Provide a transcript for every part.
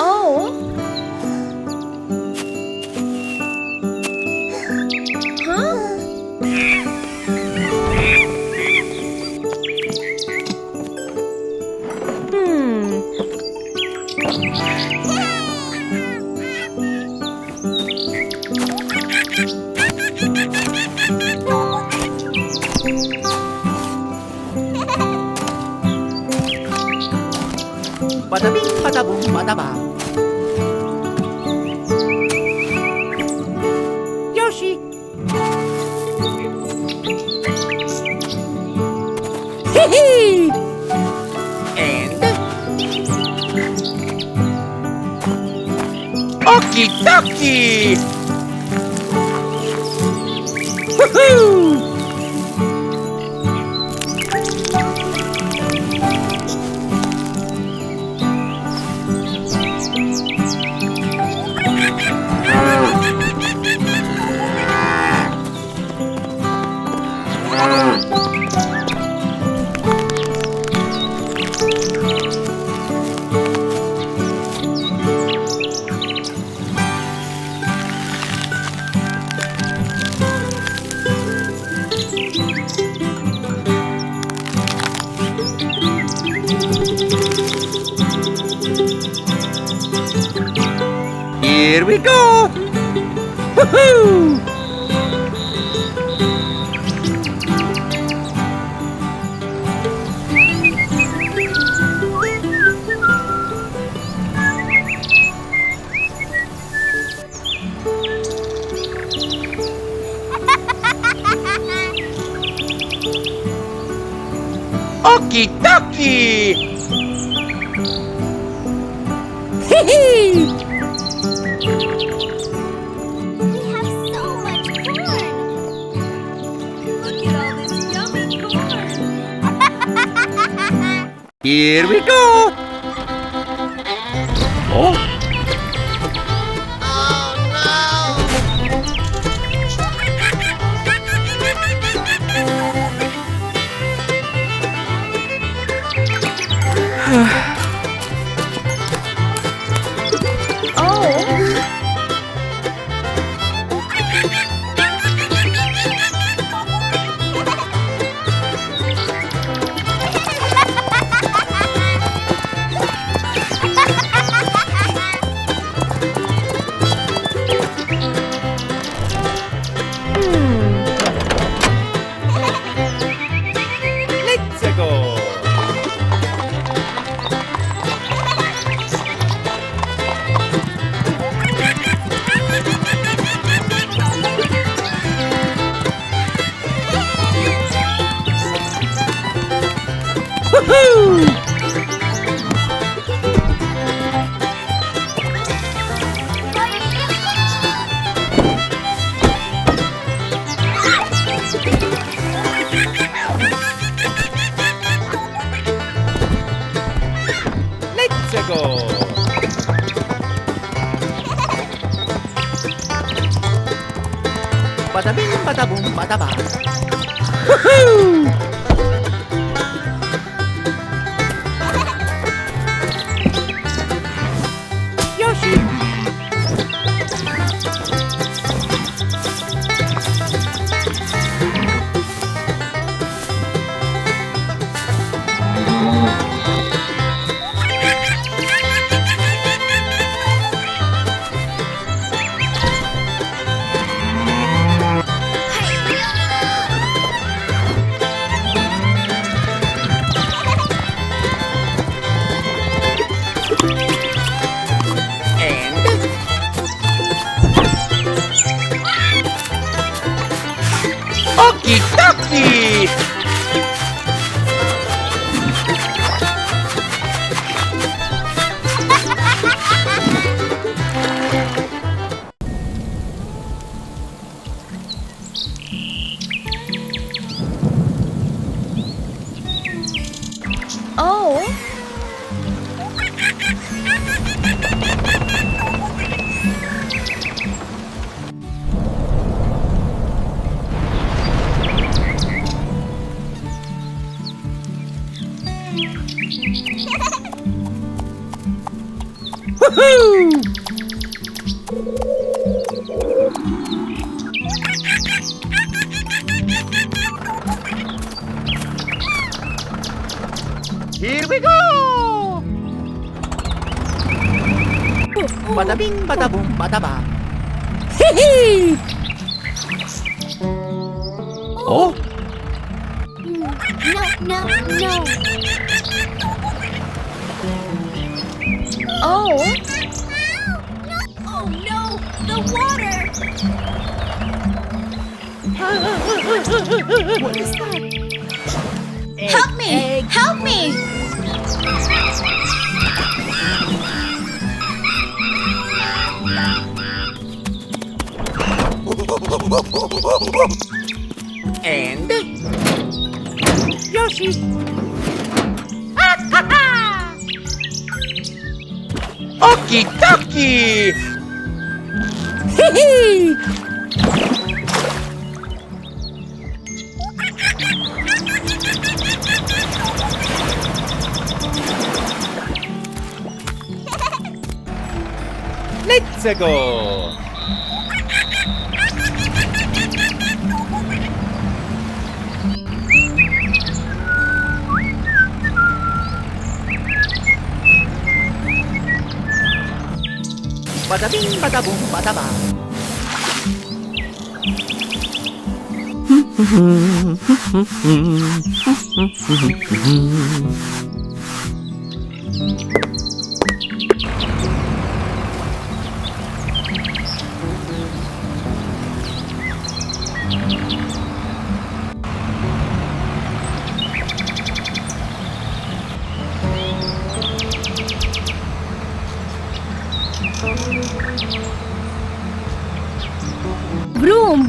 Oh. Huh? Bada bing, bada boom, bada ba. Yoshi. Hee hee. And okie dokie. Woohoo! Here we go! Woohoo! Okie dokie! Hee hee! We have so much corn. Look at all this yummy corn. Here we go! Oh! Let's go! Woohoo! Let's go! Bada bing, bada boom, bada ba. Woohoo! Yoshi! Okie dokie! Oh. Woohoo! Here we go! Bada bing, bada boom, bada ba. Hee Oh, No, no, no. Oh. Oh no, the water. What is that? Help me! Help me! and Yoshi. Okie dokie. Hee Let's go. Bada bing, bada boom, bada ba. Broom.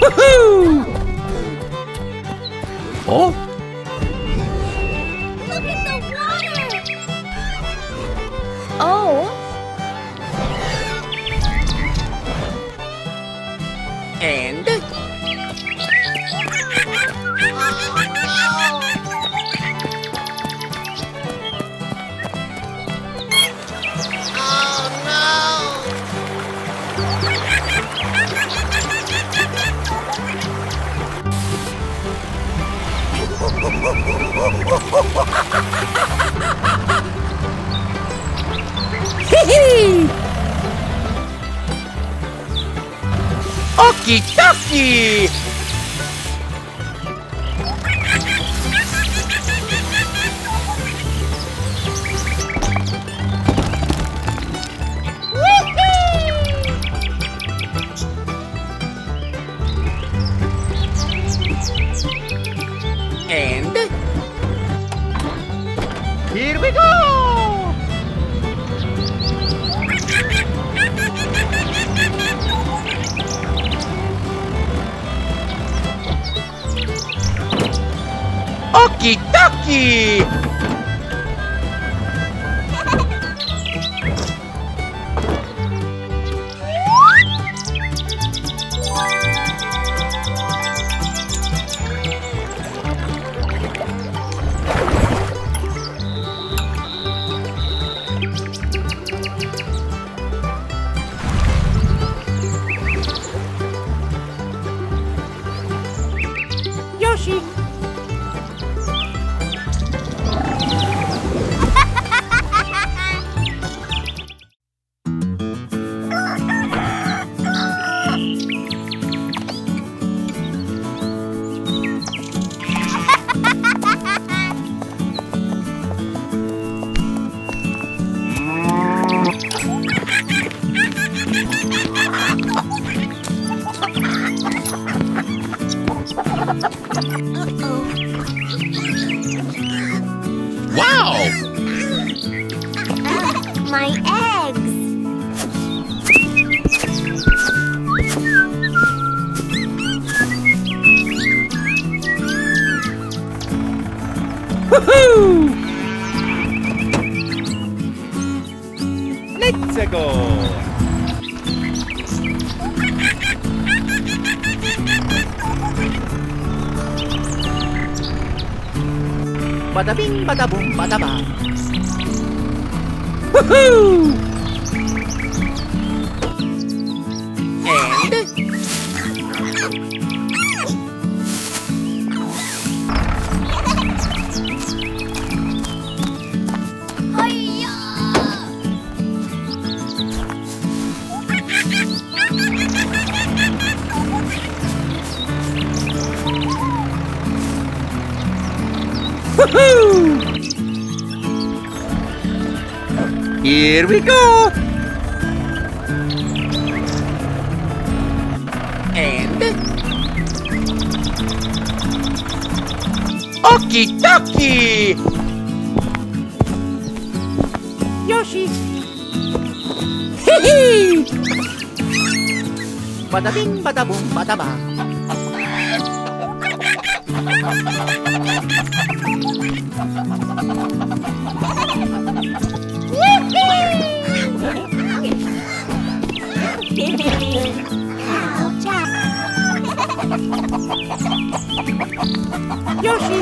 Woohoo! Oh, Look at the water. Oh. and hee Okie dokie. And here we go. Okie dokie. Yoshi. Wow! My eggs. Woohoo! Let's second. Bada bing, bada boom, bada bang. Woohoo! And Hiya! woohoo! Here we go! And okie dokie! Yoshi! Hee hee! Bada bing, bada boom, bada bang. Yoshi!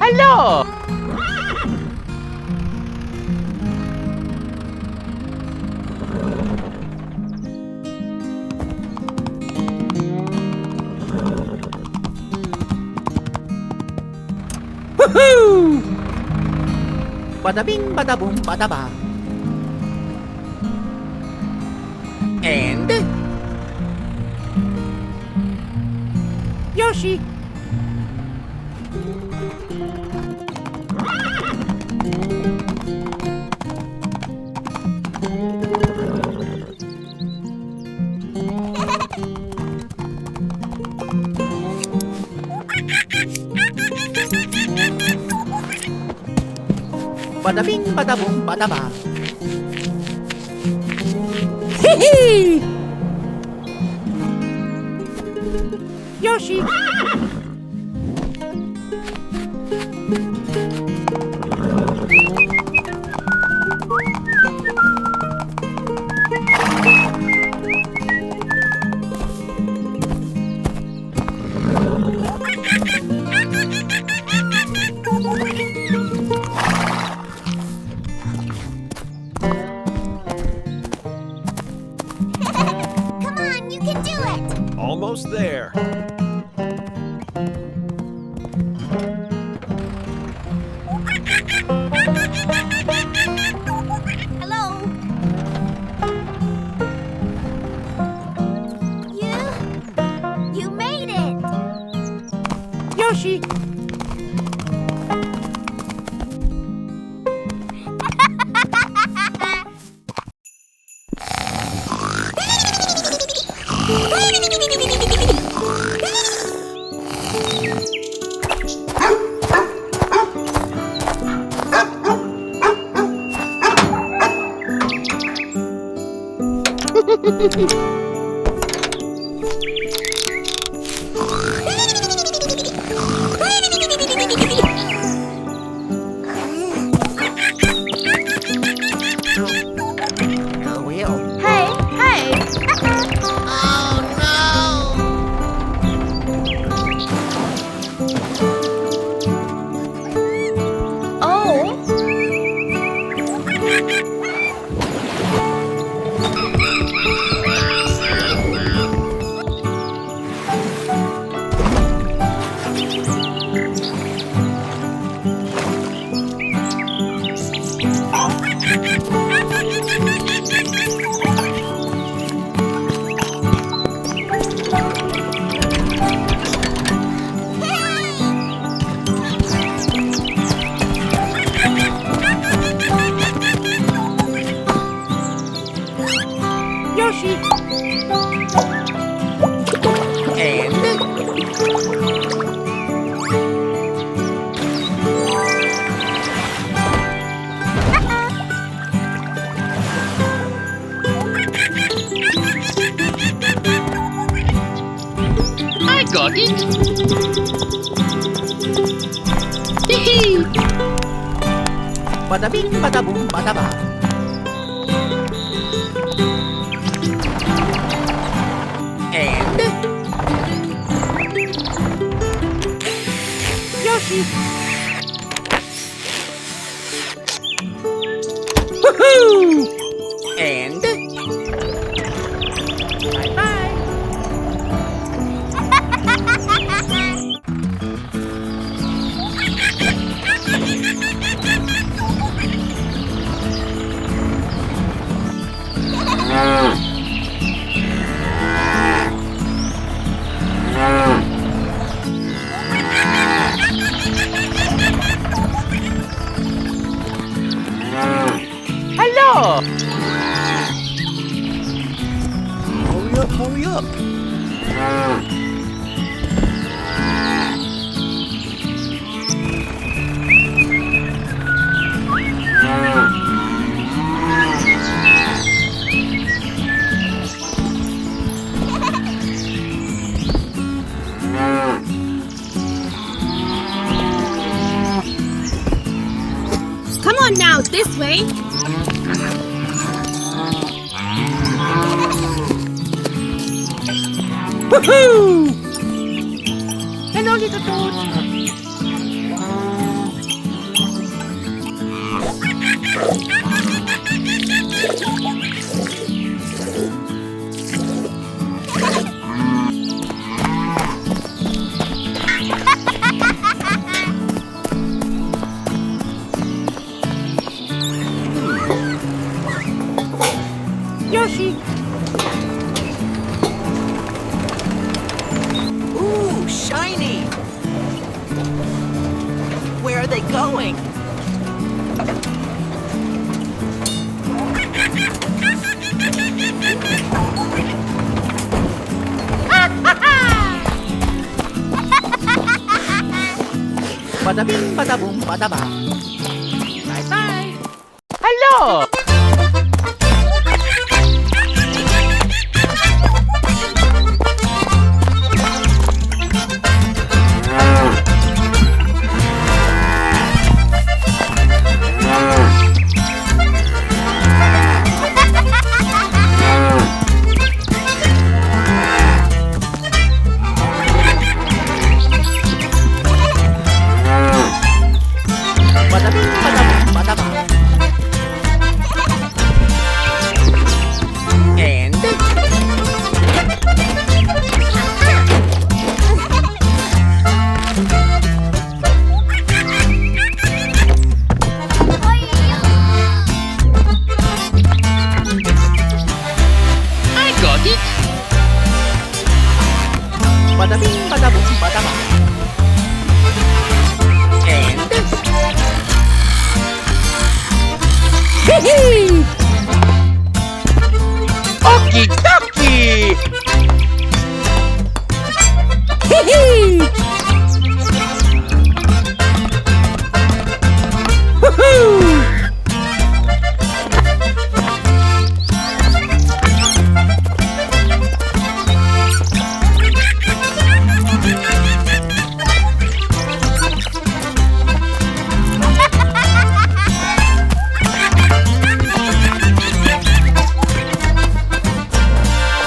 Hello! Woohoo! Bada bing, bada boom, bada bang. And Yoshi! Bada bing, bada boom, bada bang. Hee hee! Yoshi! Come on, you can do it! Almost there. Hello? You made it! Yoshi! Hey, hey! Oh! got it. Hee. Bada bing, bada boom, bada ba. And Yoshi. Woohoo! And bye bye. Hello. Hurry up, hurry up. Come on now, this way. Woohoo! Hello, little toad. Yoshi. Ooh, shiny. Where are they going? Bada bing, bada boom, bada ba. Bye bye. Hello. Bada bing, bada boom, bada ba. And I got it. bada bing, bada boom, bada ba. And Hee. okie dokie. Hee. Woohoo!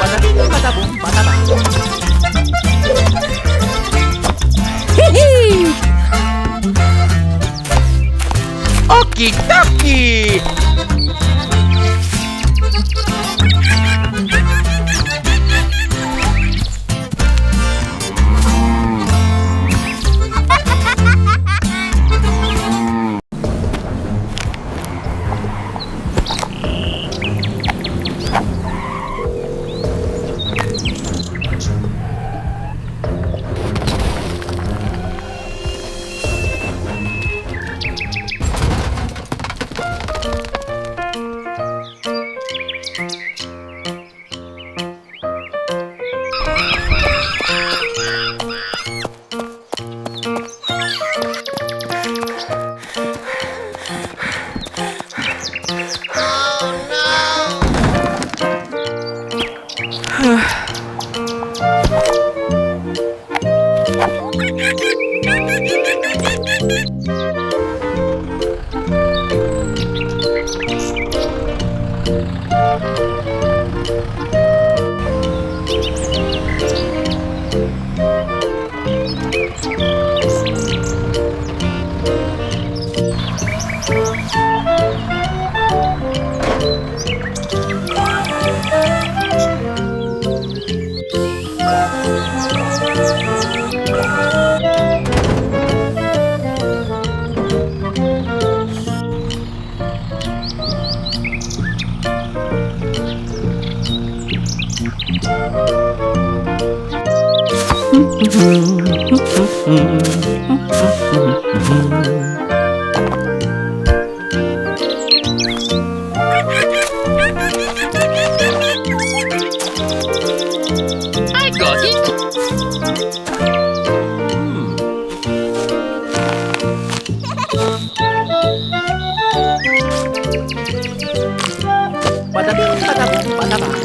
Bada bing, bada boom, bada ba. Hee. Okie dokie. I got it. Bada bing, bada boom, bada bang.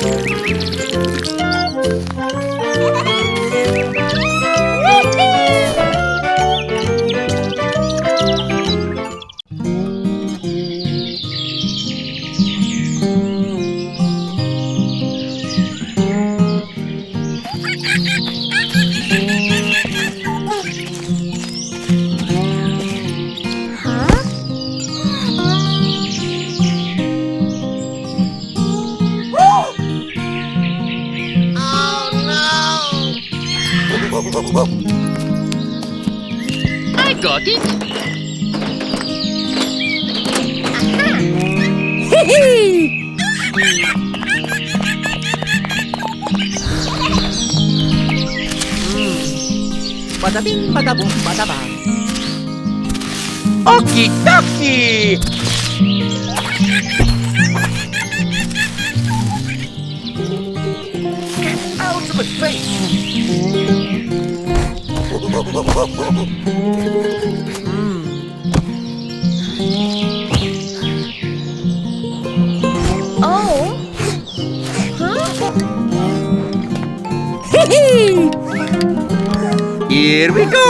I got it. Bada bing, bada boom, bada bang. Okie dokie! Get out of my face! Oh. Here we go!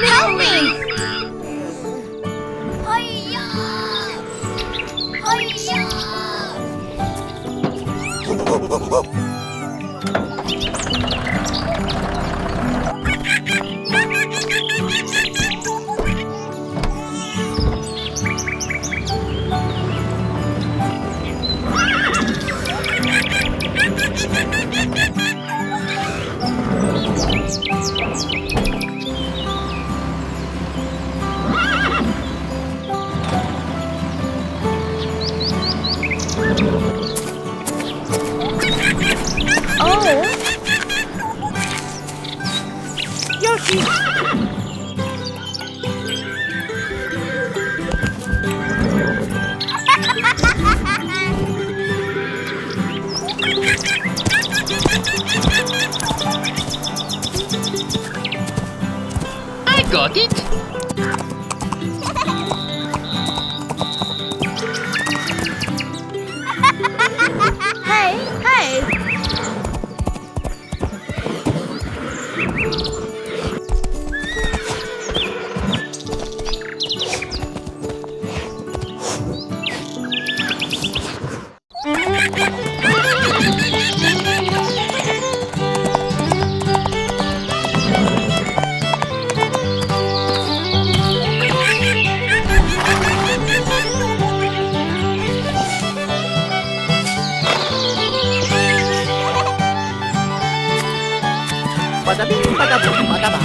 Help me! Hi-ya! Hi-ya! Oh! Yoshi! got it. Hey, hey! Badabing, badabong, badaba.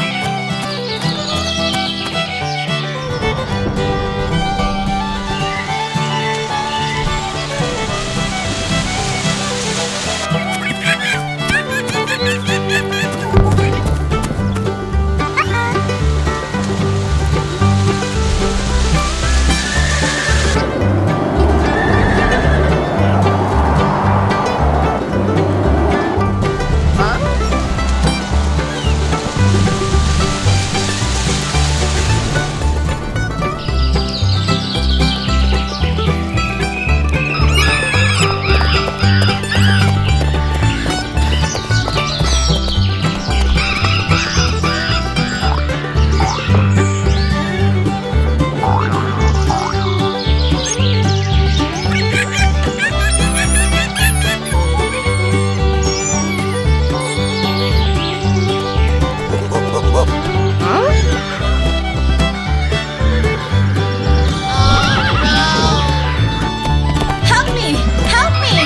Help me! Help me!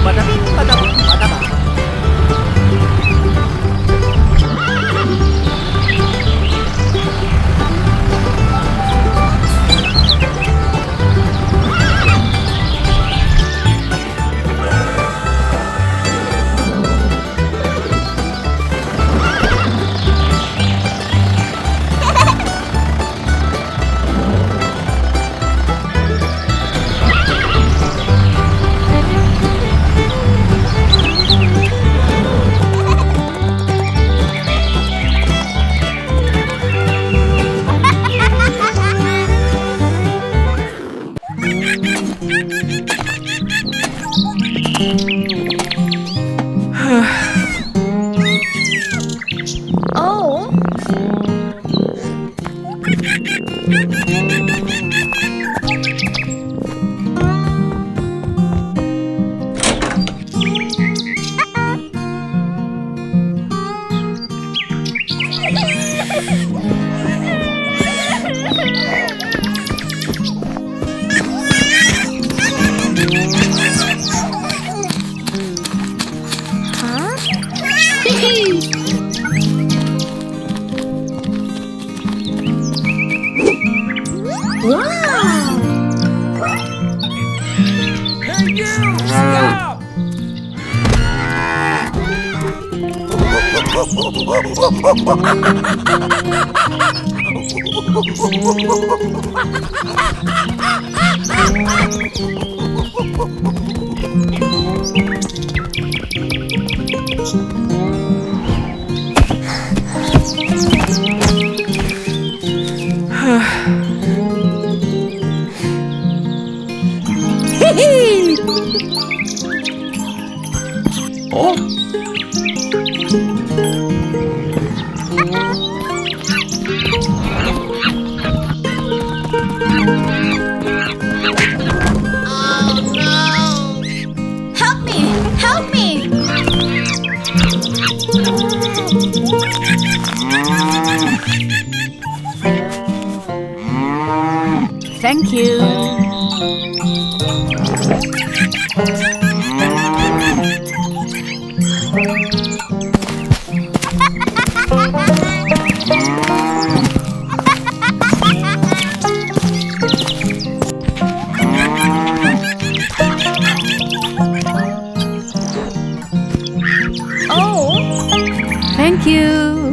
Badabing, badabong, badaba. Oh. Hey, you! Stop! Oh, Help me! Help me! thank you. Oh. Thank you.